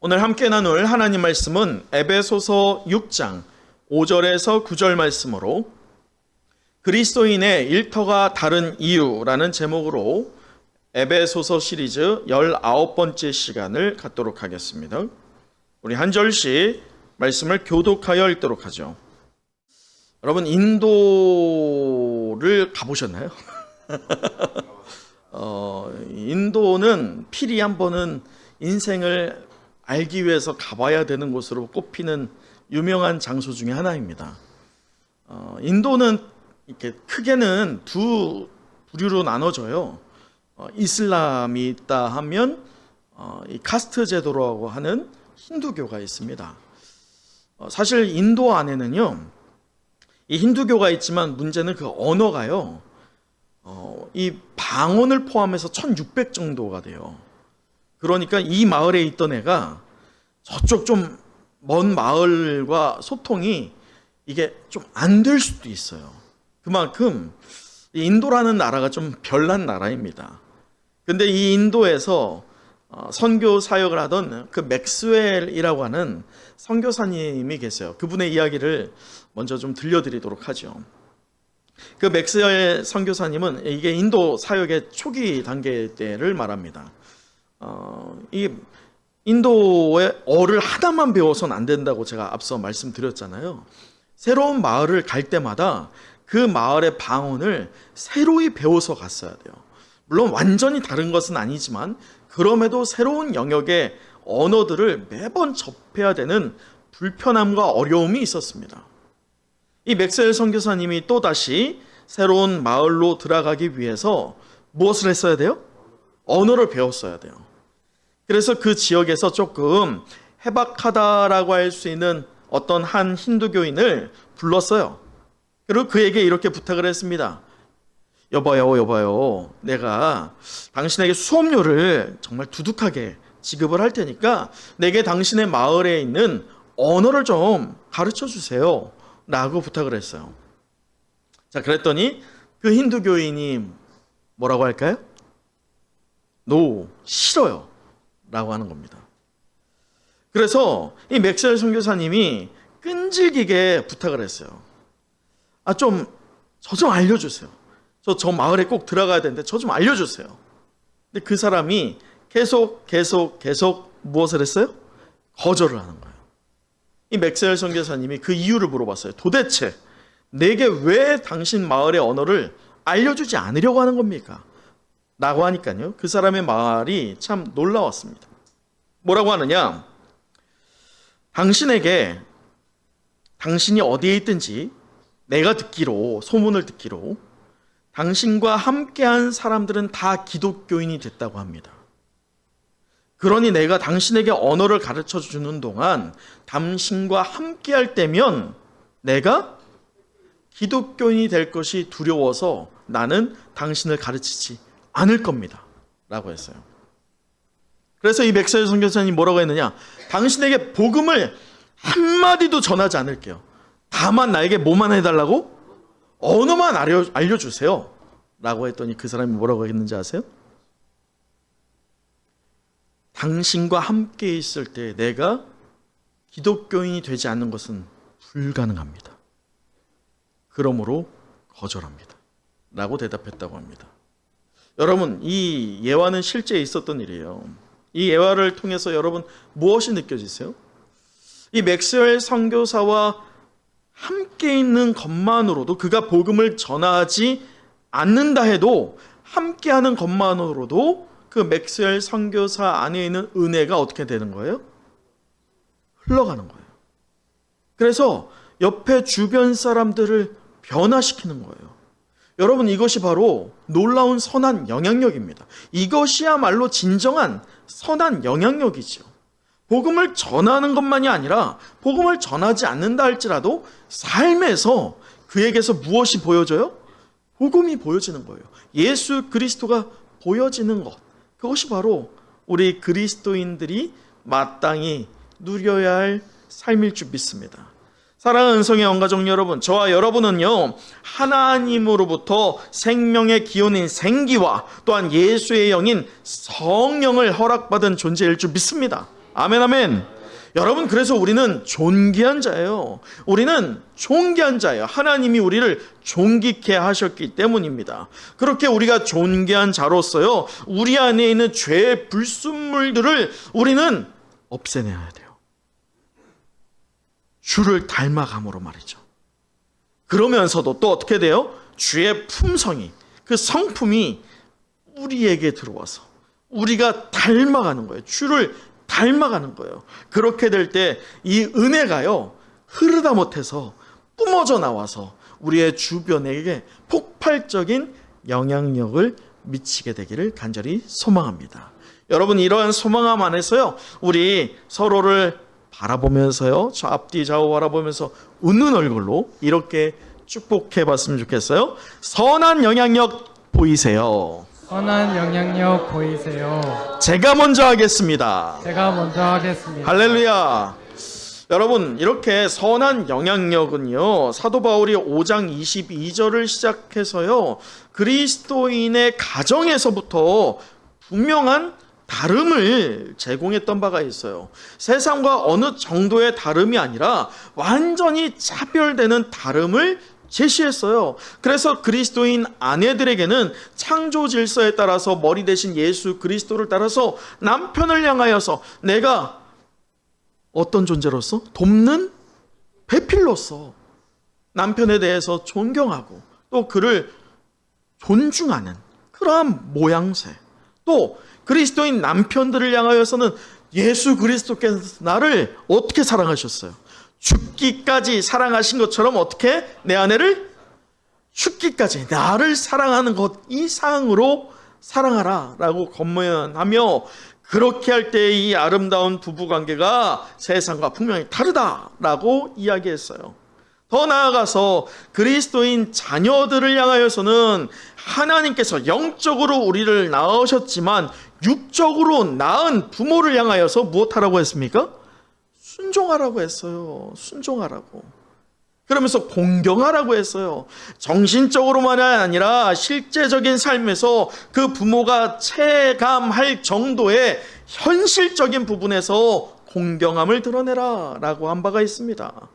오늘 함께 나눌 하나님 말씀은 에베소서 6장 5절에서 9절 말씀으로 그리스도인의 일터가 다른 이유라는 제목으로 에베소서 시리즈 19번째 시간을 갖도록 하겠습니다. 우리 한 절씩 말씀을 교독하여 읽도록 하죠. 여러분, 인도를 가보셨나요? 인도는 필히 한 번은 인생을 알기 위해서 가봐야 되는 곳으로 꼽히는 유명한 장소 중에 하나입니다. 인도는 이렇게 크게는 두 부류로 나눠져요. 이슬람이 있다 하면 이 카스트 제도라고 하는 힌두교가 있습니다. 사실 인도 안에는요, 이 힌두교가 있지만 문제는 그 언어가요, 이 방언을 포함해서 1600 정도가 돼요. 그러니까 이 마을에 있던 애가 저쪽 좀 먼 마을과 소통이 이게 좀 안 될 수도 있어요. 그만큼 이 인도라는 나라가 좀 별난 나라입니다. 근데 이 인도에서 선교 사역을 하던 그 맥스웰이라고 하는 선교사님이 계세요. 그분의 이야기를 먼저 좀 들려드리도록 하죠. 그 맥스웰 선교사님은 이게 인도 사역의 초기 단계 때를 말합니다. 이 인도의 어를 하나만 배워서는 안 된다고 제가 앞서 말씀드렸잖아요. 새로운 마을을 갈 때마다 그 마을의 방언을 새로이 배워서 갔어야 돼요. 물론 완전히 다른 것은 아니지만 그럼에도 새로운 영역의 언어들을 매번 접해야 되는 불편함과 어려움이 있었습니다. 이 맥스웰 선교사님이 또다시 새로운 마을로 들어가기 위해서 무엇을 했어야 돼요? 언어를 배웠어야 돼요. 그래서 그 지역에서 조금 해박하다라고 할 수 있는 어떤 한 힌두교인을 불렀어요. 그리고 그에게 이렇게 부탁을 했습니다. 여봐요. 내가 당신에게 수업료를 정말 두둑하게 지급을 할 테니까 내게 당신의 마을에 있는 언어를 좀 가르쳐 주세요. 라고 부탁을 했어요. 자, 그랬더니 그 힌두교인이 뭐라고 할까요? 노, 싫어요. 라고 하는 겁니다. 그래서 이 맥스웰 선교사님이 끈질기게 부탁을 했어요. 저 좀 알려주세요. 저 마을에 꼭 들어가야 되는데 저 좀 알려주세요. 근데 그 사람이 계속 무엇을 했어요? 거절을 하는 거예요. 이 맥스웰 선교사님이 그 이유를 물어봤어요. 도대체 내게 왜 당신 마을의 언어를 알려주지 않으려고 하는 겁니까? 라고 하니까요, 그 사람의 말이 참 놀라웠습니다. 뭐라고 하느냐? 당신에게 당신이 어디에 있든지 내가 듣기로, 소문을 듣기로 당신과 함께한 사람들은 다 기독교인이 됐다고 합니다. 그러니 내가 당신에게 언어를 가르쳐 주는 동안 당신과 함께할 때면 내가 기독교인이 될 것이 두려워서 나는 당신을 가르치지 않을 겁니다. 라고 했어요. 그래서 이 맥스웰 선교사님이 뭐라고 했느냐? 당신에게 복음을 한마디도 전하지 않을게요. 다만 나에게 뭐만 해달라고? 언어만 알려주세요. 라고 했더니 그 사람이 뭐라고 했는지 아세요? 당신과 함께 있을 때 내가 기독교인이 되지 않는 것은 불가능합니다. 그러므로 거절합니다. 라고 대답했다고 합니다. 여러분, 이 예화는 실제 있었던 일이에요. 이 예화를 통해서 여러분 무엇이 느껴지세요? 이 맥스웰 선교사와 함께 있는 것만으로도, 그가 복음을 전하지 않는다 해도 함께하는 것만으로도 그 맥스웰 선교사 안에 있는 은혜가 어떻게 되는 거예요? 흘러가는 거예요. 그래서 옆에 주변 사람들을 변화시키는 거예요. 여러분, 이것이 바로 놀라운 선한 영향력입니다. 이것이야말로 진정한 선한 영향력이죠. 복음을 전하는 것만이 아니라 복음을 전하지 않는다 할지라도 삶에서 그에게서 무엇이 보여져요? 복음이 보여지는 거예요. 예수 그리스도가 보여지는 것. 그것이 바로 우리 그리스도인들이 마땅히 누려야 할 삶일 줄 믿습니다. 사랑하는 은성의 영가족 여러분, 저와 여러분은요, 하나님으로부터 생명의 기운인 생기와 또한 예수의 영인 성령을 허락받은 존재일 줄 믿습니다. 아멘, 아멘. 여러분, 그래서 우리는 존귀한 자예요. 우리는 존귀한 자예요. 하나님이 우리를 존귀케 하셨기 때문입니다. 그렇게 우리가 존귀한 자로서요, 우리 안에 있는 죄의 불순물들을 우리는 없애내야 돼요. 주를 닮아감으로 말이죠. 그러면서도 또 어떻게 돼요? 주의 품성이, 그 성품이 우리에게 들어와서 우리가 닮아가는 거예요. 주를 닮아가는 거예요. 그렇게 될 때 이 은혜가요, 흐르다 못해서 뿜어져 나와서 우리의 주변에게 폭발적인 영향력을 미치게 되기를 간절히 소망합니다. 여러분, 이러한 소망함 안에서요, 우리 서로를 바라보면서요, 저 앞뒤 좌우 바라보면서 웃는 얼굴로 이렇게 축복해 봤으면 좋겠어요. 선한 영향력 보이세요. 선한 영향력 보이세요. 제가 먼저 하겠습니다. 제가 먼저 하겠습니다. 할렐루야. 여러분, 이렇게 선한 영향력은요, 사도 바울이 5장 22절을 시작해서요, 그리스도인의 가정에서부터 분명한 다름을 제공했던 바가 있어요. 세상과 어느 정도의 다름이 아니라 완전히 차별되는 다름을 제시했어요. 그래서 그리스도인 아내들에게는 창조 질서에 따라서 머리 대신 예수 그리스도를 따라서 남편을 향하여서 내가 어떤 존재로서? 돕는 배필로서 남편에 대해서 존경하고 또 그를 존중하는 그러한 모양새, 또 그리스도인 남편들을 향하여서는 예수 그리스도께서 나를 어떻게 사랑하셨어요? 죽기까지 사랑하신 것처럼 어떻게 내 아내를 죽기까지 나를 사랑하는 것 이상으로 사랑하라 라고 권면하며, 그렇게 할 때 이 아름다운 부부관계가 세상과 분명히 다르다라고 이야기했어요. 더 나아가서 그리스도인 자녀들을 향하여서는 하나님께서 영적으로 우리를 낳으셨지만 육적으로 낳은 부모를 향하여서 무엇하라고 했습니까? 순종하라고 했어요. 순종하라고. 그러면서 공경하라고 했어요. 정신적으로만 아니라 실제적인 삶에서 그 부모가 체감할 정도의 현실적인 부분에서 공경함을 드러내라 라고 한 바가 있습니다.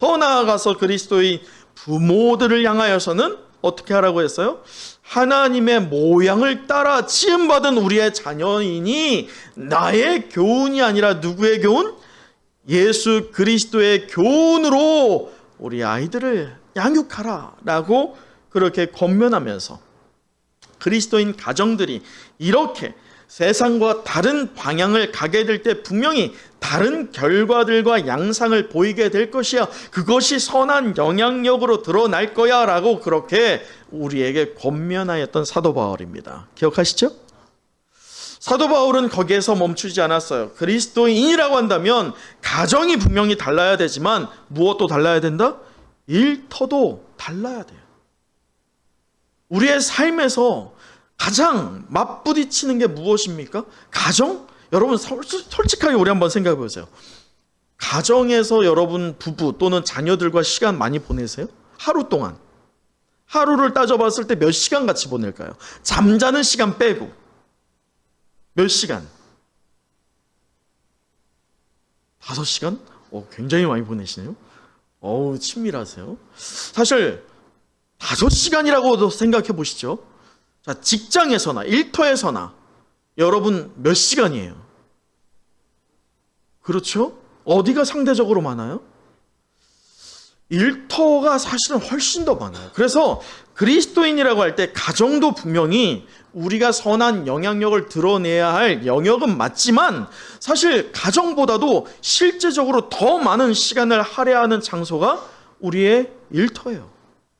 더 나아가서 그리스도의 부모들을 향하여서는 어떻게 하라고 했어요? 하나님의 모양을 따라 지음받은 우리의 자녀이니 나의 교훈이 아니라 누구의 교훈? 예수 그리스도의 교훈으로 우리 아이들을 양육하라 라고 그렇게 권면하면서, 그리스도인 가정들이 이렇게 세상과 다른 방향을 가게 될 때 분명히 다른 결과들과 양상을 보이게 될 것이야. 그것이 선한 영향력으로 드러날 거야 라고 그렇게 우리에게 권면하였던 사도 바울입니다. 기억하시죠? 사도 바울은 거기에서 멈추지 않았어요. 그리스도인이라고 한다면 가정이 분명히 달라야 되지만 무엇도 달라야 된다? 일터도 달라야 돼요. 우리의 삶에서 가장 맞부딪히는 게 무엇입니까? 가정? 여러분 솔직하게 우리 한번 생각해 보세요. 가정에서 여러분 부부 또는 자녀들과 시간 많이 보내세요? 하루 동안. 하루를 따져봤을 때 몇 시간 같이 보낼까요? 잠자는 시간 빼고. 몇 시간? 5시간? 굉장히 많이 보내시네요. 친밀하세요. 사실 5시간이라고도 생각해 보시죠. 자, 직장에서나 일터에서나 여러분 몇 시간이에요? 그렇죠? 어디가 상대적으로 많아요? 일터가 사실은 훨씬 더 많아요. 그래서 그리스도인이라고 할 때 가정도 분명히 우리가 선한 영향력을 드러내야 할 영역은 맞지만, 사실 가정보다도 실제적으로 더 많은 시간을 할애하는 장소가 우리의 일터예요.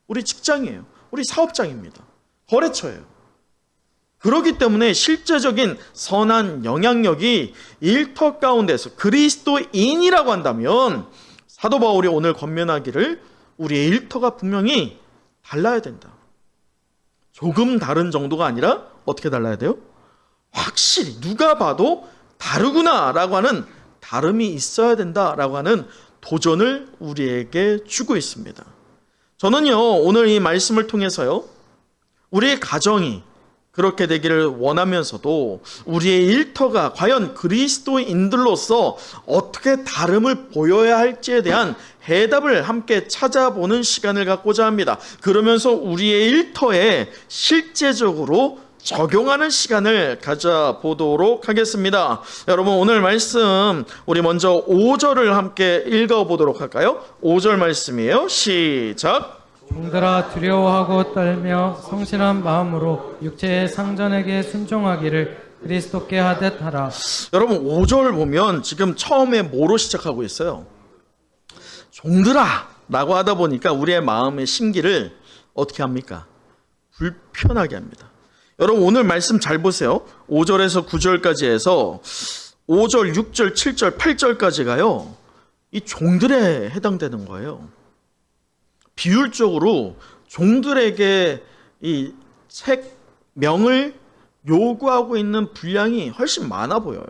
우리 직장이에요. 우리 사업장입니다. 거래처예요. 그렇기 때문에 실제적인 선한 영향력이 일터 가운데서 그리스도인이라고 한다면 사도 바울이 오늘 권면하기를 우리의 일터가 분명히 달라야 된다. 조금 다른 정도가 아니라 어떻게 달라야 돼요? 확실히 누가 봐도 다르구나라고 하는 다름이 있어야 된다라고 하는 도전을 우리에게 주고 있습니다. 저는요, 오늘 이 말씀을 통해서요, 우리의 가정이 그렇게 되기를 원하면서도 우리의 일터가 과연 그리스도인들로서 어떻게 다름을 보여야 할지에 대한 해답을 함께 찾아보는 시간을 갖고자 합니다. 그러면서 우리의 일터에 실제적으로 적용하는 시간을 가져보도록 하겠습니다. 여러분, 오늘 말씀 우리 먼저 5절을 함께 읽어보도록 할까요? 5절 말씀이에요. 시작. 종들아 두려워하고 떨며 성실한 마음으로 육체의 상전에게 순종하기를 그리스도께 하듯 하라. 여러분, 5절 보면 지금 처음에 뭐로 시작하고 있어요? 종들아 라고 하다 보니까 우리의 마음의 심기를 어떻게 합니까? 불편하게 합니다. 여러분, 오늘 말씀 잘 보세요. 5절에서 9절까지 해서 5절, 6절, 7절, 8절까지 가요. 이 종들에 해당되는 거예요. 비율적으로 종들에게 이 책명을 요구하고 있는 분량이 훨씬 많아 보여요.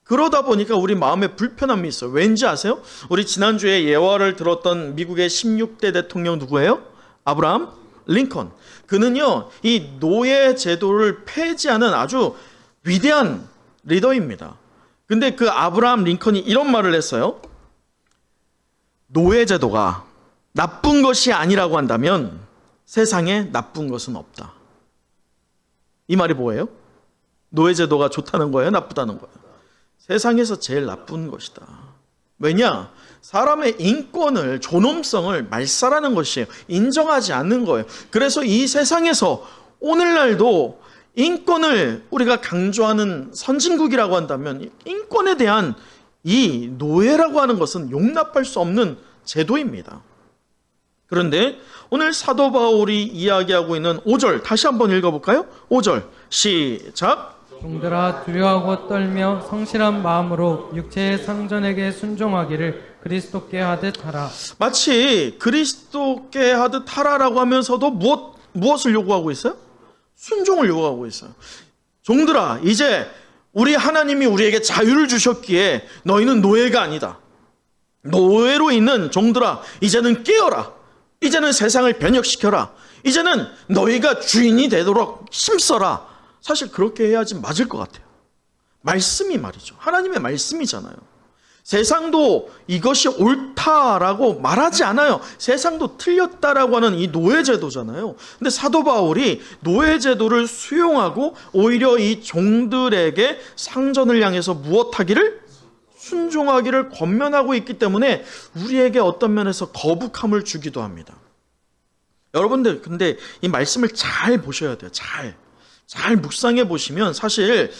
그러다 보니까 우리 마음에 불편함이 있어요. 왠지 아세요? 우리 지난주에 예화를 들었던 미국의 16대 대통령 누구예요? 아브라함 링컨. 그는요, 이 노예 제도를 폐지하는 아주 위대한 리더입니다. 근데 그 아브라함 링컨이 이런 말을 했어요. 노예 제도가 나쁜 것이 아니라고 한다면 세상에 나쁜 것은 없다. 이 말이 뭐예요? 노예 제도가 좋다는 거예요? 나쁘다는 거예요? 세상에서 제일 나쁜 것이다. 왜냐? 사람의 인권을, 존엄성을 말살하는 것이에요. 인정하지 않는 거예요. 그래서 이 세상에서 오늘날도 인권을 우리가 강조하는 선진국이라고 한다면 인권에 대한 이 노예라고 하는 것은 용납할 수 없는 제도입니다. 그런데 오늘 사도 바울이 이야기하고 있는 5절 다시 한번 읽어볼까요? 5절 시작. 종들아 두려워하고 떨며 성실한 마음으로 육체의 상전에게 순종하기를 그리스도께 하듯 하라. 마치 그리스도께 하듯 하라라고 하면서도 무엇을 요구하고 있어요? 순종을 요구하고 있어요. 종들아, 이제 우리 하나님이 우리에게 자유를 주셨기에 너희는 노예가 아니다. 노예로 있는 종들아, 이제는 깨어라. 이제는 세상을 변혁시켜라. 이제는 너희가 주인이 되도록 힘써라. 사실 그렇게 해야지 맞을 것 같아요. 말씀이 말이죠. 하나님의 말씀이잖아요. 세상도 이것이 옳다라고 말하지 않아요. 세상도 틀렸다라고 하는 이 노예제도잖아요. 근데 사도 바울이 노예제도를 수용하고 오히려 이 종들에게 상전을 향해서 무엇하기를? 순종하기를 권면하고 있기 때문에 우리에게 어떤 면에서 거북함을 주기도 합니다. 여러분들, 근데 이 말씀을 잘 보셔야 돼요. 잘 묵상해 보시면 사실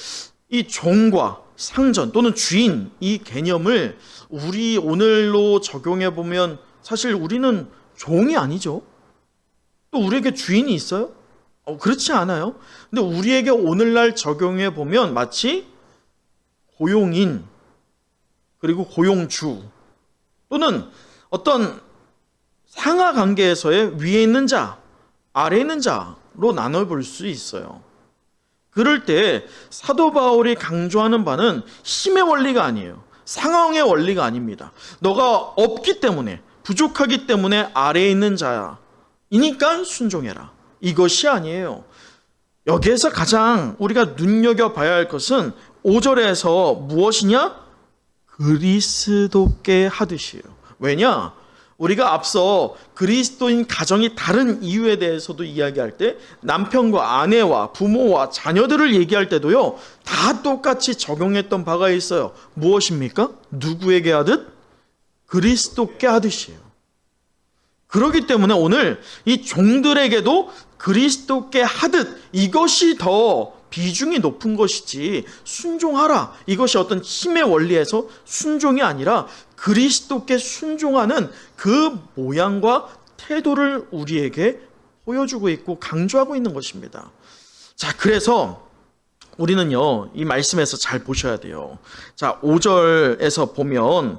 이 종과 상전 또는 주인 이 개념을 우리 오늘로 적용해 보면 사실 우리는 종이 아니죠. 또 우리에게 주인이 있어요? 그렇지 않아요. 근데 우리에게 오늘날 적용해 보면 마치 고용인 그리고 고용주 또는 어떤 상하 관계에서의 위에 있는 자, 아래에 있는 자로 나눠볼 수 있어요. 그럴 때 사도 바울이 강조하는 바는 힘의 원리가 아니에요. 상황의 원리가 아닙니다. 너가 없기 때문에, 부족하기 때문에 아래에 있는 자이니까 순종해라. 이것이 아니에요. 여기에서 가장 우리가 눈여겨봐야 할 것은 5절에서 무엇이냐? 그리스도께 하듯이에요. 왜냐? 우리가 앞서 그리스도인 가정이 다른 이유에 대해서도 이야기할 때 남편과 아내와 부모와 자녀들을 얘기할 때도요, 다 똑같이 적용했던 바가 있어요. 무엇입니까? 누구에게 하듯? 그리스도께 하듯이에요. 그렇기 때문에 오늘 이 종들에게도 그리스도께 하듯 이것이 더 비중이 높은 것이지 순종하라. 이것이 어떤 힘의 원리에서 순종이 아니라 그리스도께 순종하는 그 모양과 태도를 우리에게 보여주고 있고 강조하고 있는 것입니다. 자, 그래서 우리는요, 이 말씀에서 잘 보셔야 돼요. 자, 5절에서 보면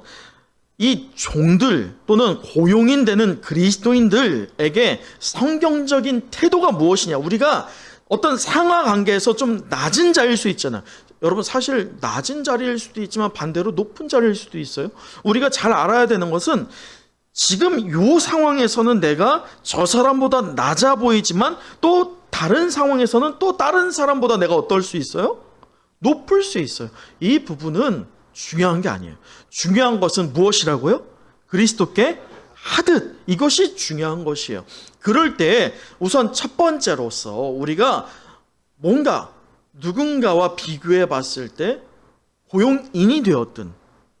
이 종들 또는 고용인 되는 그리스도인들에게 성경적인 태도가 무엇이냐. 우리가 어떤 상하 관계에서 좀 낮은 자일 수 있잖아요. 여러분, 사실 낮은 자리일 수도 있지만 반대로 높은 자리일 수도 있어요. 우리가 잘 알아야 되는 것은 지금 이 상황에서는 내가 저 사람보다 낮아 보이지만 또 다른 상황에서는 또 다른 사람보다 내가 어떨 수 있어요? 높을 수 있어요. 이 부분은 중요한 게 아니에요. 중요한 것은 무엇이라고요? 그리스도께 하듯, 이것이 중요한 것이에요. 그럴 때 우선 첫 번째로서 우리가 뭔가 누군가와 비교해 봤을 때 고용인이 되었든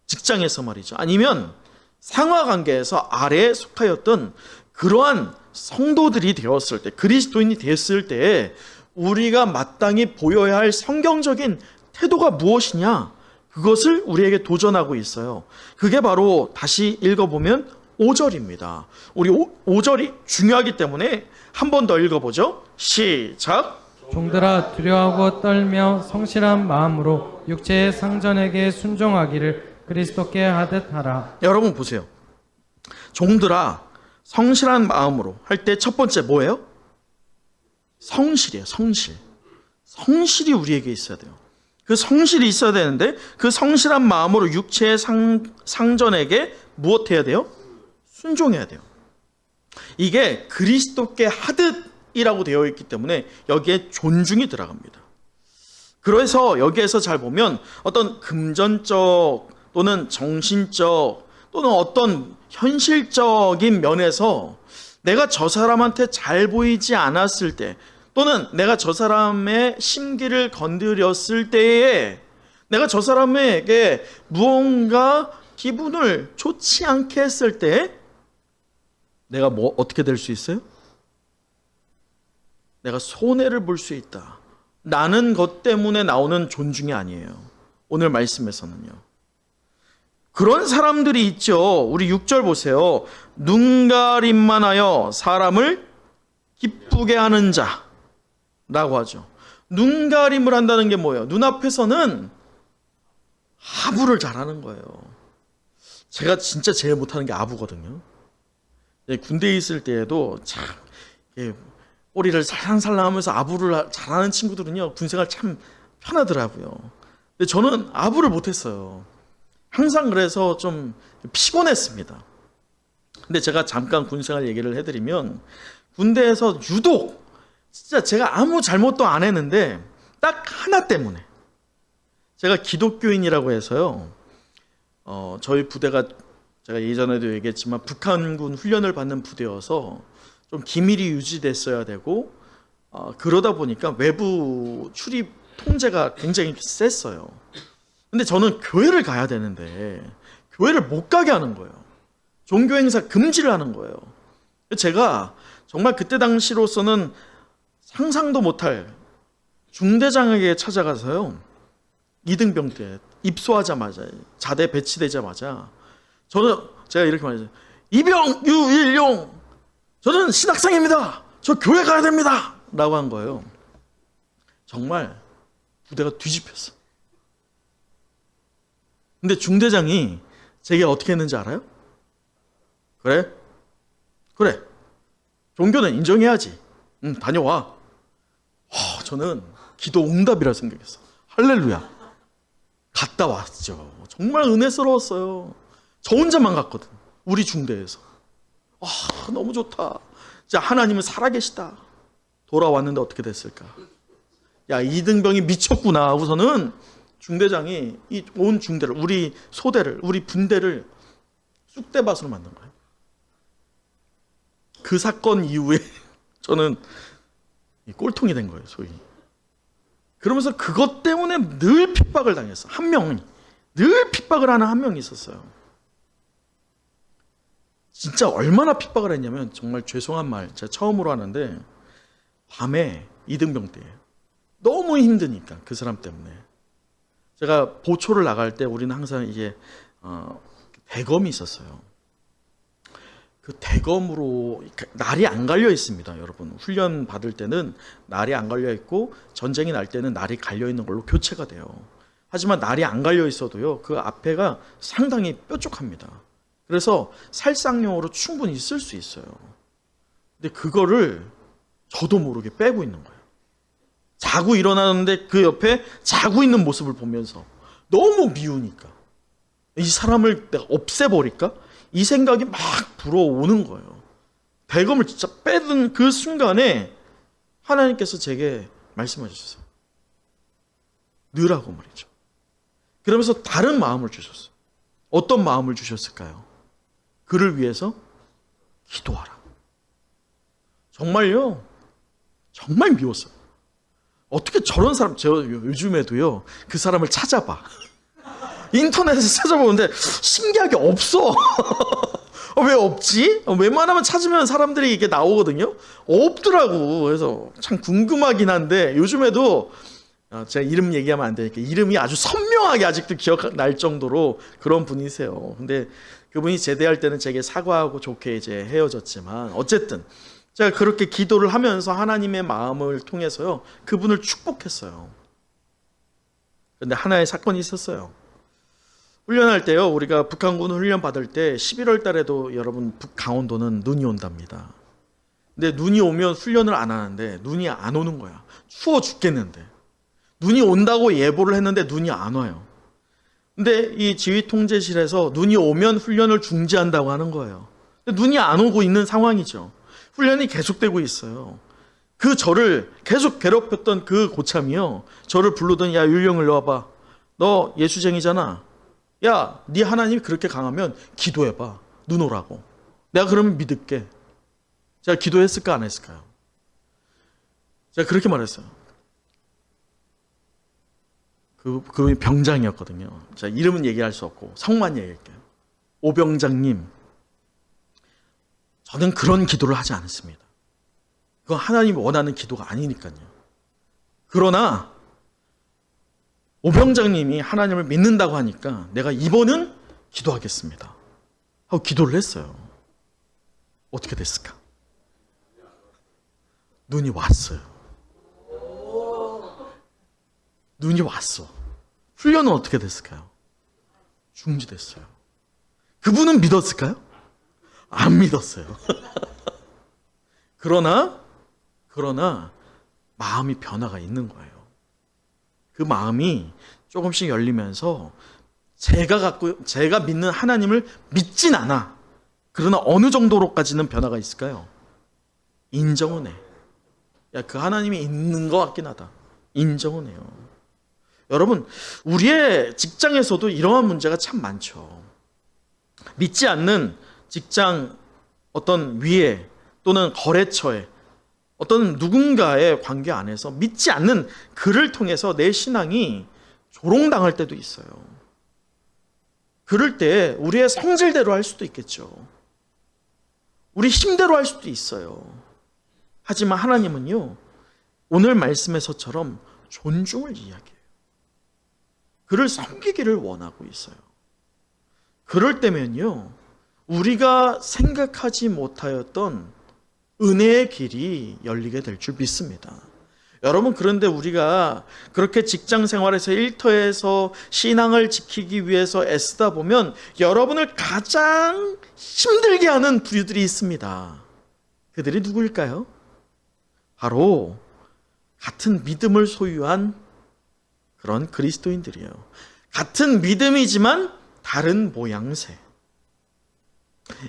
직장에서 말이죠, 아니면 상하관계에서 아래에 속하였던 그러한 성도들이 되었을 때, 그리스도인이 됐을 때 우리가 마땅히 보여야 할 성경적인 태도가 무엇이냐, 그것을 우리에게 도전하고 있어요. 그게 바로 다시 읽어보면 5절입니다. 우리 5절이 중요하기 때문에 한 번 더 읽어보죠. 시작. 종들아 두려워하고 떨며 성실한 마음으로 육체의 상전에게 순종하기를 그리스도께 하듯 하라. 여러분 보세요. 종들아 성실한 마음으로 할 때 첫 번째 뭐예요? 성실이에요. 성실. 성실이 우리에게 있어야 돼요. 그 성실이 있어야 되는데 그 성실한 마음으로 육체의 상전에게 무엇해야 돼요? 순종해야 돼요. 이게 그리스도께 하듯이라고 되어 있기 때문에 여기에 존중이 들어갑니다. 그래서 여기에서 잘 보면 어떤 금전적 또는 정신적 또는 어떤 현실적인 면에서 내가 저 사람한테 잘 보이지 않았을 때, 또는 내가 저 사람의 심기를 건드렸을 때에 내가 저 사람에게 무언가 기분을 좋지 않게 했을 때 내가 어떻게 될 수 있어요? 내가 손해를 볼 수 있다. 나는 것 때문에 나오는 존중이 아니에요. 오늘 말씀에서는요. 그런 사람들이 있죠. 우리 6절 보세요. 눈가림만 하여 사람을 기쁘게 하는 자라고 하죠. 눈가림을 한다는 게 뭐예요? 눈앞에서는 아부를 잘하는 거예요. 제가 진짜 제일 못하는 게 아부거든요. 군대에 있을 때에도 참 꼬리를 살랑살랑 하면서 아부를 잘하는 친구들은요, 군생활 참 편하더라고요. 근데 저는 아부를 못했어요. 항상 그래서 좀 피곤했습니다. 근데 제가 잠깐 군생활 얘기를 해드리면, 군대에서 유독 진짜 제가 아무 잘못도 안 했는데 딱 하나 때문에, 제가 기독교인이라고 해서요, 저희 부대가 제가 예전에도 얘기했지만 북한군 훈련을 받는 부대여서 좀 기밀이 유지됐어야 되고, 그러다 보니까 외부 출입 통제가 굉장히 셌어요. 근데 저는 교회를 가야 되는데 교회를 못 가게 하는 거예요. 종교 행사 금지를 하는 거예요. 제가 정말 그때 당시로서는 상상도 못할 중대장에게 찾아가서요, 이등병 때 입소하자마자, 자대 배치되자마자 제가 이렇게 말했어요. 이병 유일용, 저는 신학생입니다. 저 교회 가야 됩니다. 라고 한 거예요. 정말 부대가 뒤집혔어. 근데 중대장이 제게 어떻게 했는지 알아요? 그래? 종교는 인정해야지. 다녀와. 저는 기도 응답이라 생각했어. 할렐루야. 갔다 왔죠. 정말 은혜스러웠어요. 저 혼자만 갔거든. 우리 중대에서. 너무 좋다. 진짜 하나님은 살아계시다. 돌아왔는데 어떻게 됐을까? 야, 이등병이 미쳤구나 하고서는 중대장이 이 온 중대를, 우리 소대를, 우리 분대를 쑥대밭으로 만든 거예요. 그 사건 이후에 저는 꼴통이 된 거예요, 소위. 그러면서 그것 때문에 늘 핍박을 당했어. 한 명이. 늘 핍박을 하는 한 명이 있었어요. 진짜 얼마나 핍박을 했냐면, 정말 죄송한 말 제가 처음으로 하는데, 밤에 이등병 때 너무 힘드니까 그 사람 때문에 제가 보초를 나갈 때 우리는 항상 이게 대검이 있었어요. 그 대검으로 날이 안 갈려 있습니다, 여러분. 훈련 받을 때는 날이 안 갈려 있고 전쟁이 날 때는 날이 갈려 있는 걸로 교체가 돼요. 하지만 날이 안 갈려 있어도요, 그 앞에가 상당히 뾰족합니다. 그래서 살상용으로 충분히 쓸 수 있어요. 근데 그거를 저도 모르게 빼고 있는 거예요. 자고 일어나는데 그 옆에 자고 있는 모습을 보면서 너무 미우니까, 이 사람을 내가 없애버릴까? 이 생각이 막 불어오는 거예요. 대검을 진짜 빼든 그 순간에 하나님께서 제게 말씀하셨어요. 넣으라고 말이죠. 그러면서 다른 마음을 주셨어요. 어떤 마음을 주셨을까요? 그를 위해서 기도하라. 정말요. 정말 미웠어요. 어떻게 저런 사람, 제가 요즘에도요, 그 사람을 찾아봐. 인터넷에서 찾아보는데 신기하게 없어. 왜 없지? 웬만하면 찾으면 사람들이 이게 나오거든요. 없더라고. 그래서 참 궁금하긴 한데 요즘에도 제가 이름 얘기하면 안 되니까 이름이 아주 선명하게 아직도 기억날 정도로 그런 분이세요. 근데 그분이 제대할 때는 제게 사과하고 좋게 이제 헤어졌지만 어쨌든 제가 그렇게 기도를 하면서 하나님의 마음을 통해서요 그분을 축복했어요. 근데 하나의 사건이 있었어요. 훈련할 때요 우리가 북한군 훈련 받을 때 11월 달에도 여러분 강원도는 눈이 온답니다. 근데 눈이 오면 훈련을 안 하는데 눈이 안 오는 거야. 추워 죽겠는데 눈이 온다고 예보를 했는데 눈이 안 와요. 근데 이 지휘 통제실에서 눈이 오면 훈련을 중지한다고 하는 거예요. 근데 눈이 안 오고 있는 상황이죠. 훈련이 계속되고 있어요. 저를 계속 괴롭혔던 그 고참이요. 저를 부르더니 야 율령을 넣어봐. 너 예수쟁이잖아. 야, 네 하나님이 그렇게 강하면 기도해봐. 눈 오라고. 내가 그러면 믿을게. 제가 기도했을까 안 했을까요? 제가 그렇게 말했어요. 그분이 병장이었거든요. 제가 이름은 얘기할 수 없고 성만 얘기할게요. 오병장님, 저는 그런 기도를 하지 않습니다. 그건 하나님이 원하는 기도가 아니니까요. 그러나 오병장님이 하나님을 믿는다고 하니까 내가 이번은 기도하겠습니다 하고 기도를 했어요. 어떻게 됐을까? 눈이 왔어요. 눈이 왔어. 훈련은 어떻게 됐을까요? 중지됐어요. 그분은 믿었을까요? 안 믿었어요. 그러나 마음이 변화가 있는 거예요. 그 마음이 조금씩 열리면서 제가 믿는 하나님을 믿진 않아. 그러나 어느 정도로까지는 변화가 있을까요? 인정은 해. 야, 그 하나님이 있는 것 같긴 하다. 인정은 해요. 여러분, 우리의 직장에서도 이러한 문제가 참 많죠. 믿지 않는 직장 어떤 위에 또는 거래처에 어떤 누군가의 관계 안에서 믿지 않는 그를 통해서 내 신앙이 조롱당할 때도 있어요. 그럴 때 우리의 성질대로 할 수도 있겠죠. 우리 힘대로 할 수도 있어요. 하지만 하나님은요, 오늘 말씀에서처럼 존중을 이야기해요. 그를 섬기기를 원하고 있어요. 그럴 때면요, 우리가 생각하지 못하였던 은혜의 길이 열리게 될 줄 믿습니다. 여러분, 그런데 우리가 그렇게 직장 생활에서 일터에서 신앙을 지키기 위해서 애쓰다 보면 여러분을 가장 힘들게 하는 부류들이 있습니다. 그들이 누구일까요? 바로 같은 믿음을 소유한 그런 그리스도인들이에요. 같은 믿음이지만 다른 모양새.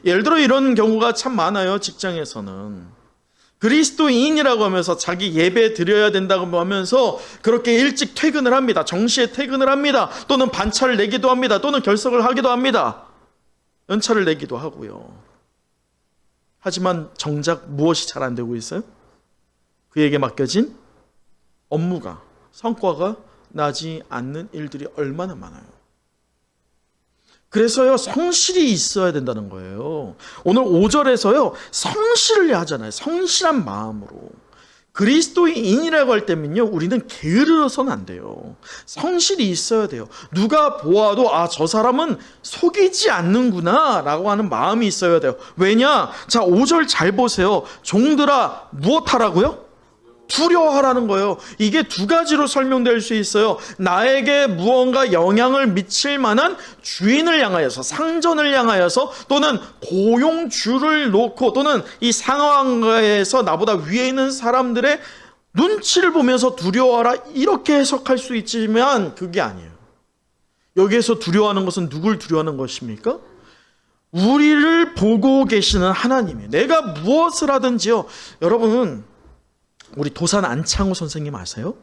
예를 들어 이런 경우가 참 많아요. 직장에서는 그리스도인이라고 하면서 자기 예배 드려야 된다고 하면서 그렇게 일찍 퇴근을 합니다. 정시에 퇴근을 합니다. 또는 반차를 내기도 합니다. 또는 결석을 하기도 합니다. 연차를 내기도 하고요. 하지만 정작 무엇이 잘 안 되고 있어요? 그에게 맡겨진 업무가, 성과가 나지 않는 일들이 얼마나 많아요. 그래서요, 성실이 있어야 된다는 거예요. 오늘 5절에서요, 성실을 하잖아요. 성실한 마음으로. 그리스도인이라고 할 때면요, 우리는 게으르서는 안 돼요. 성실이 있어야 돼요. 누가 보아도 저 사람은 속이지 않는구나 라고 하는 마음이 있어야 돼요. 왜냐? 자, 5절 잘 보세요. 종들아, 무엇하라고요? 두려워하라는 거예요. 이게 두 가지로 설명될 수 있어요. 나에게 무언가 영향을 미칠 만한 주인을 향하여서, 상전을 향하여서, 또는 고용주를 놓고, 또는 이 상황에서 나보다 위에 있는 사람들의 눈치를 보면서 두려워하라, 이렇게 해석할 수 있지만 그게 아니에요. 여기에서 두려워하는 것은 누굴 두려워하는 것입니까? 우리를 보고 계시는 하나님이에요. 내가 무엇을 하든지요, 여러분은 우리 도산 안창호 선생님 아세요?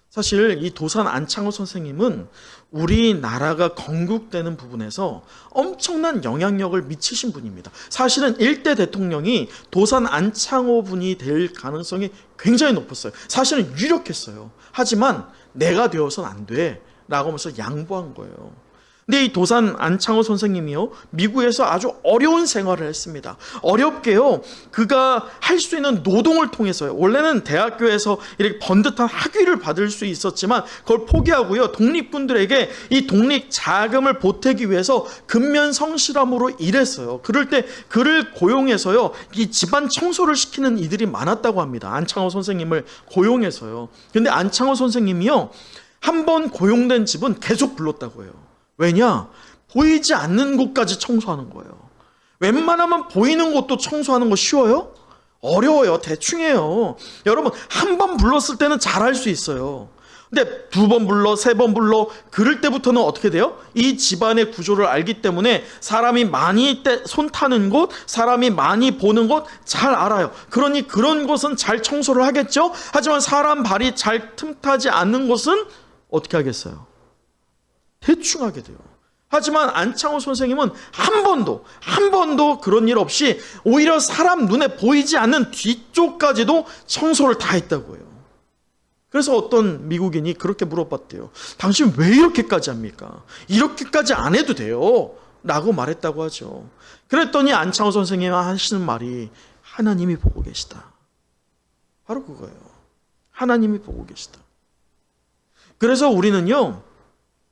사실 이 도산 안창호 선생님은 우리나라가 건국되는 부분에서 엄청난 영향력을 미치신 분입니다. 사실은 일대 대통령이 도산 안창호 분이 될 가능성이 굉장히 높았어요. 사실은 유력했어요. 하지만 내가 되어서는 안 돼 라고 하면서 양보한 거예요. 근데 이 도산 안창호 선생님이요, 미국에서 아주 어려운 생활을 했습니다. 어렵게요, 그가 할 수 있는 노동을 통해서요, 원래는 대학교에서 이렇게 번듯한 학위를 받을 수 있었지만 그걸 포기하고요, 독립군들에게 이 독립 자금을 보태기 위해서 근면 성실함으로 일했어요. 그럴 때 그를 고용해서요, 이 집안 청소를 시키는 이들이 많았다고 합니다. 안창호 선생님을 고용해서요. 근데 안창호 선생님이요, 한 번 고용된 집은 계속 불렀다고 해요. 왜냐? 보이지 않는 곳까지 청소하는 거예요. 웬만하면 보이는 곳도 청소하는 거 쉬워요? 어려워요. 대충해요. 여러분, 한 번 불렀을 때는 잘할 수 있어요. 근데 두 번 불러, 세 번 불러, 그럴 때부터는 어떻게 돼요? 이 집안의 구조를 알기 때문에 사람이 많이 손 타는 곳, 사람이 많이 보는 곳 잘 알아요. 그러니 그런 곳은 잘 청소를 하겠죠? 하지만 사람 발이 잘 틈타지 않는 곳은 어떻게 하겠어요? 대충 하게 돼요. 하지만 안창호 선생님은 한 번도 그런 일 없이 오히려 사람 눈에 보이지 않는 뒤쪽까지도 청소를 다 했다고 해요. 그래서 어떤 미국인이 그렇게 물어봤대요. 당신 왜 이렇게까지 합니까? 이렇게까지 안 해도 돼요 라고 말했다고 하죠. 그랬더니 안창호 선생님이 하시는 말이 하나님이 보고 계시다. 바로 그거예요. 하나님이 보고 계시다. 그래서 우리는요,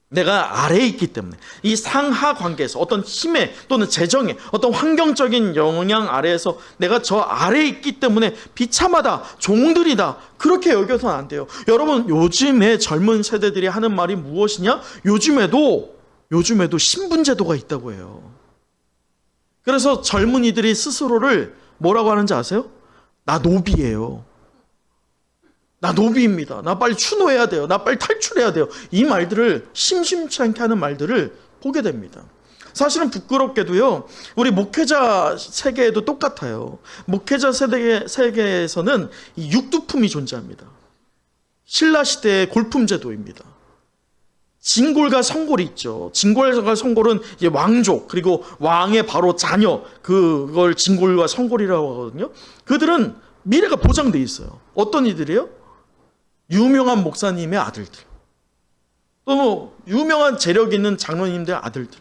내가 아래에 있기 때문에 이 상하 관계에서 어떤 힘에 또는 재정에 어떤 환경적인 영향 아래에서 내가 저 아래에 있기 때문에 비참하다, 종들이다, 그렇게 여겨서는 안 돼요. 여러분, 요즘에 젊은 세대들이 하는 말이 무엇이냐? 요즘에도 신분제도가 있다고 해요. 그래서 젊은이들이 스스로를 뭐라고 하는지 아세요? 나 노비예요. 나 노비입니다. 나 빨리 추노해야 돼요. 나 빨리 탈출해야 돼요. 이 말들을, 심심치 않게 하는 말들을 보게 됩니다. 사실은 부끄럽게도요, 우리 목회자 세계에도 똑같아요. 목회자 세계에서는 이 육두품이 존재합니다. 신라시대의 골품제도입니다. 진골과 성골이 있죠. 진골과 성골은 이제 왕족, 그리고 왕의 바로 자녀, 그걸 진골과 성골이라고 하거든요. 그들은 미래가 보장돼 있어요. 어떤 이들이에요? 유명한 목사님의 아들들, 또 뭐 유명한 재력 있는 장로님들의 아들들,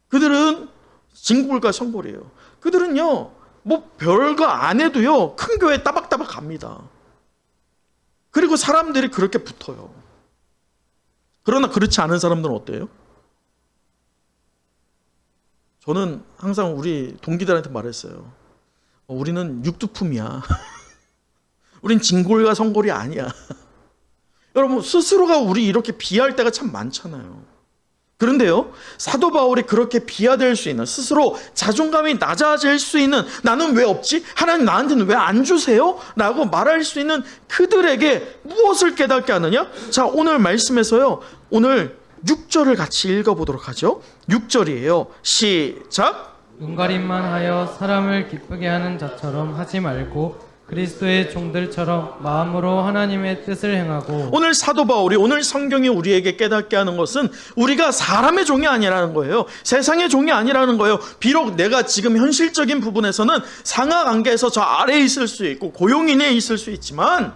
그들은 진골과 성골이에요. 그들은요, 뭐 별거 안 해도요, 큰 교회 따박따박 갑니다. 그리고 사람들이 그렇게 붙어요. 그러나 그렇지 않은 사람들은 어때요? 저는 항상 우리 동기들한테 말했어요. 우리는 육두품이야. 우린 진골과 성골이 아니야. 여러분, 스스로가 우리 이렇게 비하할 때가 참 많잖아요. 그런데요, 사도 바울이 그렇게 비하될 수 있는, 스스로 자존감이 낮아질 수 있는, 나는 왜 없지? 하나님 나한테는 왜 안 주세요? 라고 말할 수 있는 그들에게 무엇을 깨닫게 하느냐? 자, 오늘 말씀에서요, 오늘 6절을 같이 읽어보도록 하죠. 6절이에요. 시작. 눈가림만 하여 사람을 기쁘게 하는 자처럼 하지 말고 그리스도의 종들처럼 마음으로 하나님의 뜻을 행하고. 오늘 사도 바울이, 오늘 성경이 우리에게 깨닫게 하는 것은 우리가 사람의 종이 아니라는 거예요. 세상의 종이 아니라는 거예요. 비록 내가 지금 현실적인 부분에서는 상하 관계에서 저 아래에 있을 수 있고 고용인에 있을 수 있지만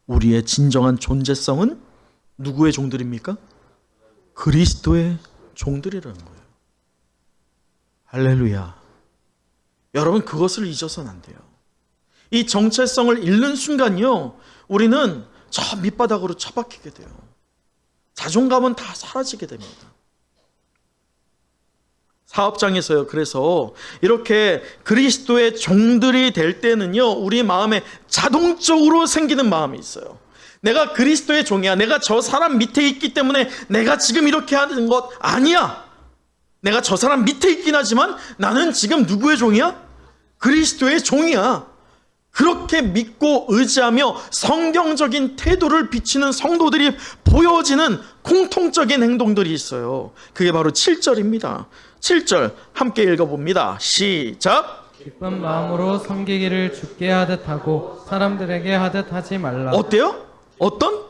우리의 진정한 존재성은 누구의 종들입니까? 그리스도의 종들이라는 거예요. 할렐루야. 여러분, 그것을 잊어서는 안 돼요. 이 정체성을 잃는 순간요, 우리는 저 밑바닥으로 처박히게 돼요. 자존감은 다 사라지게 됩니다. 사업장에서요, 그래서 이렇게 그리스도의 종들이 될 때는요, 우리 마음에 자동적으로 생기는 마음이 있어요. 내가 그리스도의 종이야. 내가 저 사람 밑에 있기 때문에 내가 지금 이렇게 하는 것 아니야. 내가 저 사람 밑에 있긴 하지만 나는 지금 누구의 종이야? 그리스도의 종이야. 그렇게 믿고 의지하며 성경적인 태도를 비치는 성도들이 보여지는 공통적인 행동들이 있어요. 그게 바로 7절입니다. 7절 함께 읽어봅니다. 시작. 기쁜 마음으로 섬기기를 주께 하듯 하고 사람들에게 하듯 하지 말라. 어때요? 어떤?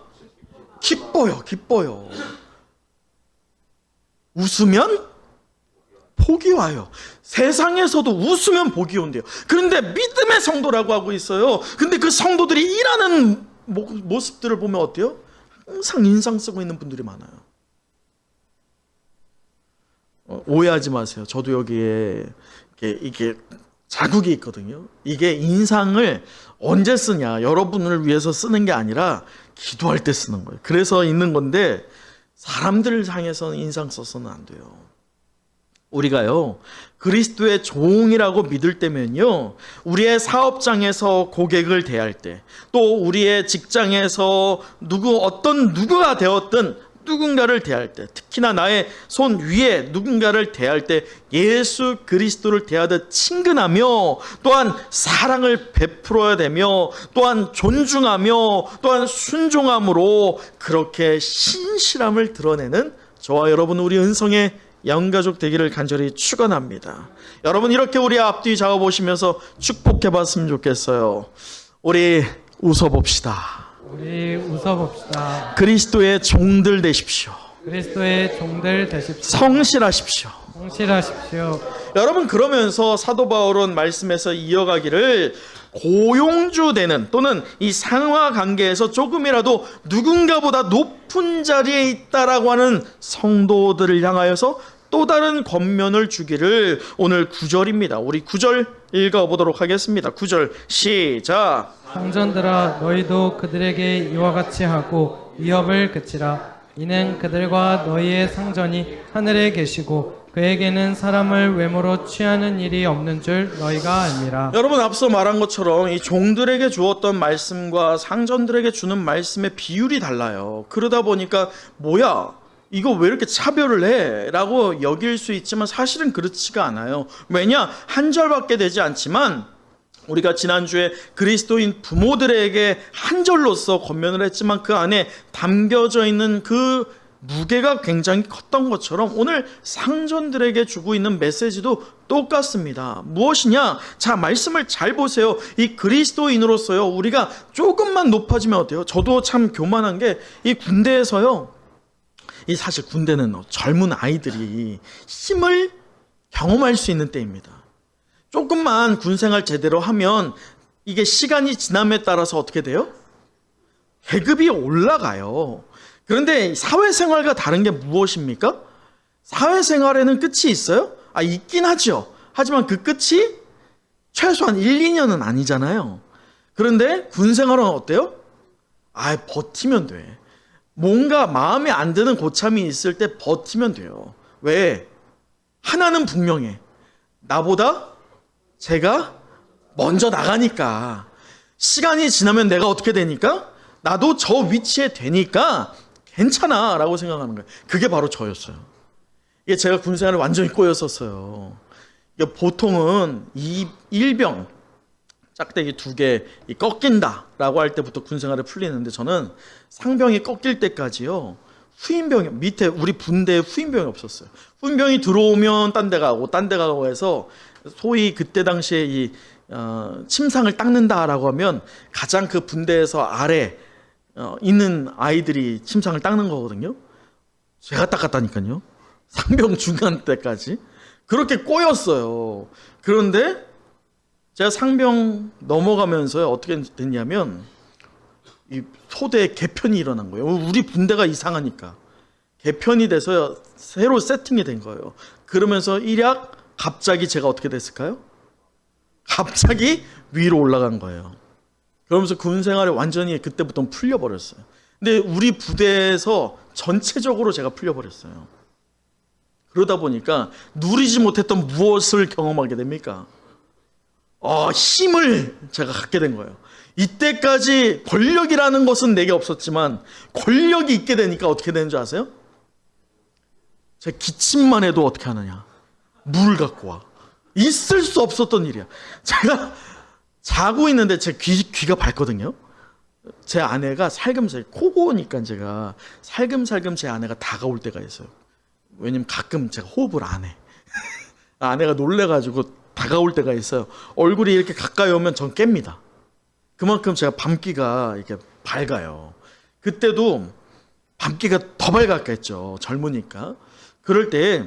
기뻐요. 웃으면 복이 와요. 세상에서도 웃으면 복이 온대요. 그런데 믿음의 성도라고 하고 있어요. 근데 그 성도들이 일하는 모습들을 보면 어때요? 항상 인상 쓰고 있는 분들이 많아요. 오해하지 마세요. 저도 여기에 이게 자국이 있거든요. 이게 인상을 언제 쓰냐, 여러분을 위해서 쓰는 게 아니라 기도할 때 쓰는 거예요. 그래서 있는 건데 사람들을 향해서는 인상 써서는 안 돼요. 우리가요, 그리스도의 종이라고 믿을 때면요, 우리의 사업장에서 고객을 대할 때, 또 우리의 직장에서 어떤 누구가 되었든 누군가를 대할 때, 특히나 나의 손 위에 누군가를 대할 때 예수 그리스도를 대하듯 친근하며, 또한 사랑을 베풀어야 되며, 또한 존중하며, 또한 순종함으로 그렇게 신실함을 드러내는 저와 여러분, 우리 은성의 영가족 되기를 간절히 축원합니다. 여러분, 이렇게 우리 앞뒤 작업보시면서 축복해 봤으면 좋겠어요. 우리 웃어봅시다. 우리 웃어봅시다. 그리스도의 종들 되십시오. 그리스도의 종들 되십시오. 성실하십시오. 성실하십시오. 여러분, 그러면서 사도 바울은 말씀에서 이어가기를 고용주되는, 또는 이 상하 관계에서 조금이라도 누군가보다 높은 자리에 있다라고 하는 성도들을 향하여서 또 다른 권면을 주기를, 오늘 9절입니다. 우리 9절 읽어보도록 하겠습니다. 9절 시작. 성전들아, 너희도 그들에게 이와 같이 하고 위협을 그치라. 이는 그들과 너희의 상전이 하늘에 계시고 그에게는 사람을 외모로 취하는 일이 없는 줄 너희가 알미라. 여러분, 앞서 말한 것처럼 이 종들에게 주었던 말씀과 상전들에게 주는 말씀의 비율이 달라요. 그러다 보니까 뭐야, 이거 왜 이렇게 차별을 해? 라고 여길 수 있지만 사실은 그렇지가 않아요. 왜냐? 한 절밖에 되지 않지만 우리가 지난주에 그리스도인 부모들에게 한 절로서 권면을 했지만 그 안에 담겨져 있는 그 무게가 굉장히 컸던 것처럼 오늘 상전들에게 주고 있는 메시지도 똑같습니다. 무엇이냐? 자, 말씀을 잘 보세요. 이 그리스도인으로서요, 우리가 조금만 높아지면 어때요? 저도 참 교만한 게, 이 군대에서요, 이 사실 군대는 젊은 아이들이 힘을 경험할 수 있는 때입니다. 조금만 군생활 제대로 하면 이게 시간이 지남에 따라서 어떻게 돼요? 계급이 올라가요. 그런데 사회생활과 다른 게 무엇입니까? 사회생활에는 끝이 있어요? 있긴 하죠. 하지만 그 끝이 최소한 1, 2년은 아니잖아요. 그런데 군생활은 어때요? 버티면 돼. 뭔가 마음에 안 드는 고참이 있을 때 버티면 돼요. 왜? 하나는 분명해. 나보다 제가 먼저 나가니까. 시간이 지나면 내가 어떻게 되니까? 나도 저 위치에 되니까 괜찮아 라고 생각하는 거예요. 그게 바로 저였어요. 이게 제가 군생활을 완전히 꼬였었어요. 이게 보통은 이 일병 짝대기 2개 꺾인다 라고 할 때부터 군생활을 풀리는데, 저는 상병이 꺾일 때까지요, 후임병이, 밑에 우리 분대에 후임병이 없었어요. 후임병이 들어오면 딴 데 가고 해서, 소위 그때 당시에 이 침상을 닦는다라고 하면 가장 그 분대에서 아래 있는 아이들이 침상을 닦는 거거든요. 제가 닦았다니까요. 상병 중간 때까지 그렇게 꼬였어요. 그런데 제가 상병 넘어가면서 어떻게 됐냐면, 이 소대에 개편이 일어난 거예요. 우리 분대가 이상하니까 개편이 돼서 새로 세팅이 된 거예요. 그러면서 일약 갑자기 제가 어떻게 됐을까요? 갑자기 위로 올라간 거예요. 그러면서 군생활을 완전히 그때부터 풀려버렸어요. 근데 우리 부대에서 전체적으로 제가 풀려버렸어요. 그러다 보니까 누리지 못했던 무엇을 경험하게 됩니까? 힘을 제가 갖게 된 거예요. 이때까지 권력이라는 것은 내게 없었지만 권력이 있게 되니까 어떻게 되는 줄 아세요? 제 기침만 해도 어떻게 하느냐? 물 갖고 와. 있을 수 없었던 일이야. 제가 자고 있는데 제 귀가 밝거든요. 제 아내가 살금살금, 코고니까 제가 살금살금 제 아내가 다가올 때가 있어요. 왜냐면 가끔 제가 호흡을 안 해. 아내가 놀래가지고 다가올 때가 있어요. 얼굴이 이렇게 가까이 오면 전 깹니다. 그만큼 제가 밤기가 이렇게 밝아요. 그때도 밤기가 더 밝았겠죠. 젊으니까. 그럴 때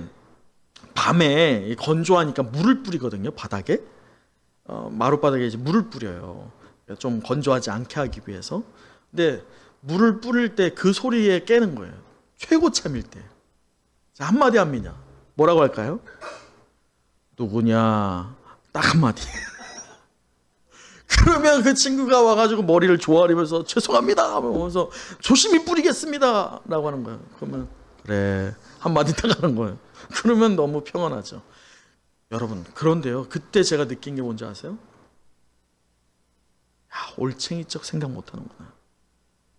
밤에 건조하니까 물을 뿌리거든요. 바닥에. 마룻바닥에 이제 물을 뿌려요. 좀 건조하지 않게 하기 위해서. 근데 물을 뿌릴 때 그 소리에 깨는 거예요. 최고참일 때. 자, 한마디 합니다. 뭐라고 할까요? 누구냐? 딱 한마디. 그러면 그 친구가 와가지고 머리를 조아리면서 죄송합니다 하면서 조심히 뿌리겠습니다 라고 하는 거예요. 그러면 그래 한마디 딱 하는 거예요. 그러면 너무 평안하죠. 여러분, 그런데요, 그때 제가 느낀 게 뭔지 아세요? 야, 올챙이적 생각 못하는구나.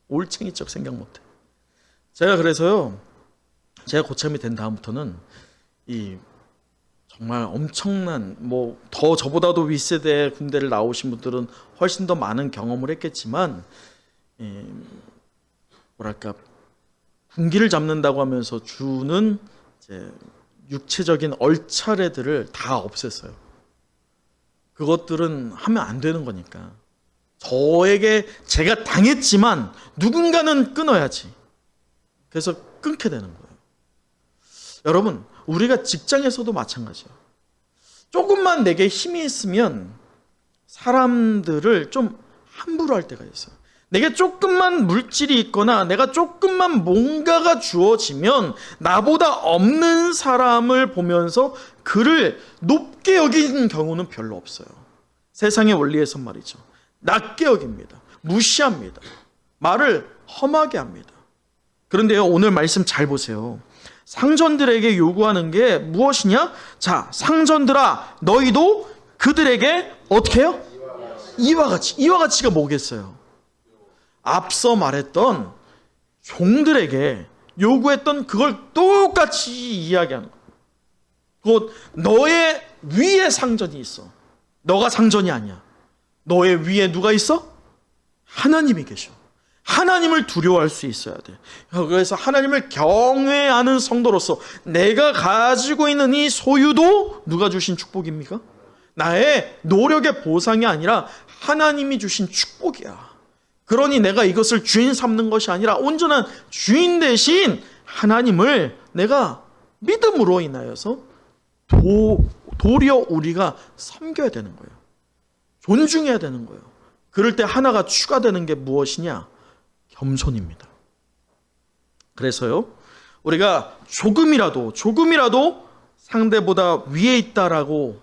올챙이적 생각 못해. 제가 그래서요, 제가 고참이 된 다음부터는 이 정말 엄청난, 뭐 더 저보다도 윗세대 군대를 나오신 분들은 훨씬 더 많은 경험을 했겠지만, 뭐랄까, 군기를 잡는다고 하면서 주는 이제 육체적인 얼차례들을 다 없앴어요. 그것들은 하면 안 되는 거니까. 저에게 제가 당했지만 누군가는 끊어야지. 그래서 끊게 되는 거예요. 여러분, 우리가 직장에서도 마찬가지예요. 조금만 내게 힘이 있으면 사람들을 좀 함부로 할 때가 있어요. 내게 조금만 물질이 있거나 내가 조금만 뭔가가 주어지면 나보다 없는 사람을 보면서 그를 높게 여기는 경우는 별로 없어요. 세상의 원리에선 말이죠. 낮게 여깁니다. 무시합니다. 말을 험하게 합니다. 그런데요, 오늘 말씀 잘 보세요. 상전들에게 요구하는 게 무엇이냐? 자, 상전들아, 너희도 그들에게 어떻게 해요? 이와 같이. 이와 같이가 뭐겠어요? 앞서 말했던 종들에게 요구했던 그걸 똑같이 이야기하는 거예요. 곧 너의 위에 상전이 있어. 너가 상전이 아니야. 너의 위에 누가 있어? 하나님이 계셔. 하나님을 두려워할 수 있어야 돼. 그래서 하나님을 경외하는 성도로서 내가 가지고 있는 이 소유도 누가 주신 축복입니까? 나의 노력의 보상이 아니라 하나님이 주신 축복이야. 그러니 내가 이것을 주인 삼는 것이 아니라 온전한 주인 대신 하나님을 내가 믿음으로 인하여서 도리어 우리가 섬겨야 되는 거예요. 존중해야 되는 거예요. 그럴 때 하나가 추가되는 게 무엇이냐? 겸손입니다. 그래서요, 우리가 조금이라도 상대보다 위에 있다라고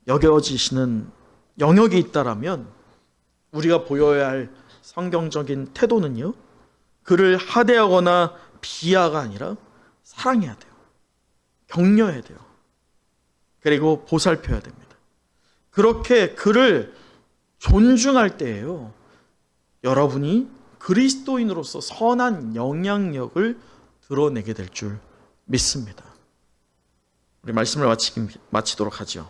여겨지시는 영역이 있다라면 우리가 보여야 할 성경적인 태도는요, 그를 하대하거나 비하가 아니라 사랑해야 돼요. 격려해야 돼요. 그리고 보살펴야 됩니다. 그렇게 그를 존중할 때에요, 여러분이 그리스도인으로서 선한 영향력을 드러내게 될 줄 믿습니다. 우리 말씀을 마치도록 하죠.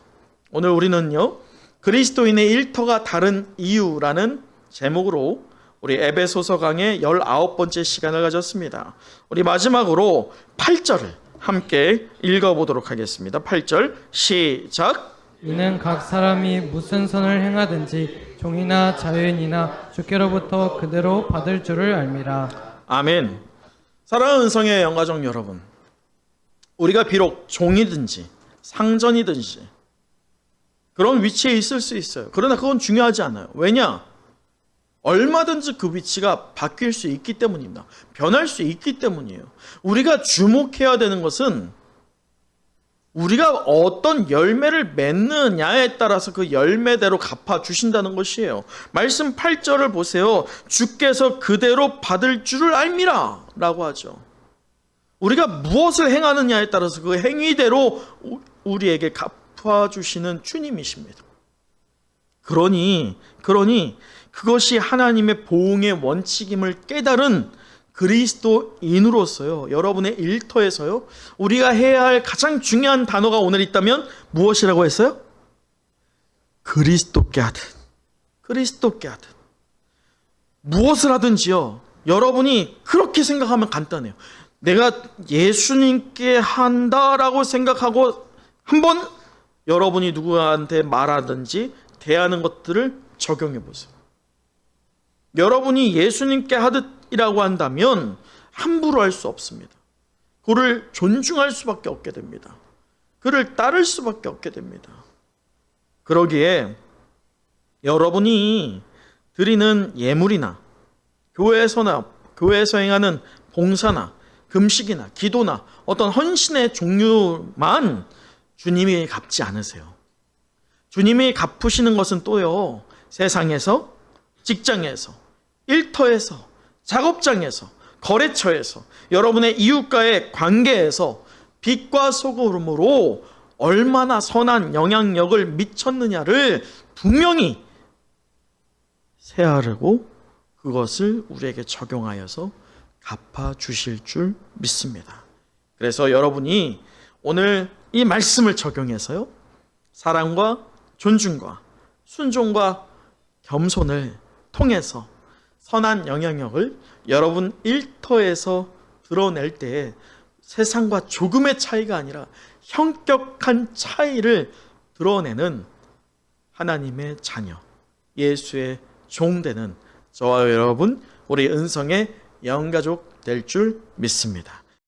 오늘 우리는요, 그리스도인의 일터가 다른 이유라는 제목으로 우리 에베소서 강의 19번째 시간을 가졌습니다. 우리 마지막으로 8절을 함께 읽어보도록 하겠습니다. 8절 시작. 이는 각 사람이 무슨 선을 행하든지 종이나 자유인이나 주께로부터 그대로 받을 줄을 알미라. 아멘. 사랑하는 은성의 영가족 여러분, 우리가 비록 종이든지 상전이든지 그런 위치에 있을 수 있어요. 그러나 그건 중요하지 않아요. 왜냐? 얼마든지 그 위치가 바뀔 수 있기 때문입니다. 변할 수 있기 때문이에요. 우리가 주목해야 되는 것은 우리가 어떤 열매를 맺느냐에 따라서 그 열매대로 갚아주신다는 것이에요. 말씀 8절을 보세요. 주께서 그대로 받을 줄을 알미라 라고 하죠. 우리가 무엇을 행하느냐에 따라서 그 행위대로 우리에게 갚아주시는 주님이십니다. 그러니 그것이 하나님의 보응의 원칙임을 깨달은 그리스도인으로서요, 여러분의 일터에서요, 우리가 해야 할 가장 중요한 단어가 오늘 있다면 무엇이라고 했어요? 그리스도께 하듯. 그리스도께 하듯. 무엇을 하든지요, 여러분이 그렇게 생각하면 간단해요. 내가 예수님께 한다라고 생각하고 한번 여러분이 누구한테 말하든지 대하는 것들을 적용해 보세요. 여러분이 예수님께 하듯이라고 한다면 함부로 할 수 없습니다. 그를 존중할 수밖에 없게 됩니다. 그를 따를 수밖에 없게 됩니다. 그러기에 여러분이 드리는 예물이나 교회에서 행하는 봉사나 금식이나 기도나 어떤 헌신의 종류만 주님이 갚지 않으세요. 주님이 갚으시는 것은 또요, 세상에서, 직장에서, 일터에서, 작업장에서, 거래처에서, 여러분의 이웃과의 관계에서 빛과 소금으로 얼마나 선한 영향력을 미쳤느냐를 분명히 세아르고 그것을 우리에게 적용하여서 갚아 주실 줄 믿습니다. 그래서 여러분이 오늘 이 말씀을 적용해서요, 사랑과 존중과 순종과 겸손을 통해서 선한 영향력을 여러분 일터에서 드러낼 때 세상과 조금의 차이가 아니라 현격한 차이를 드러내는 하나님의 자녀, 예수의 종되는 저와 여러분, 우리 은성의 영가족 될 줄 믿습니다.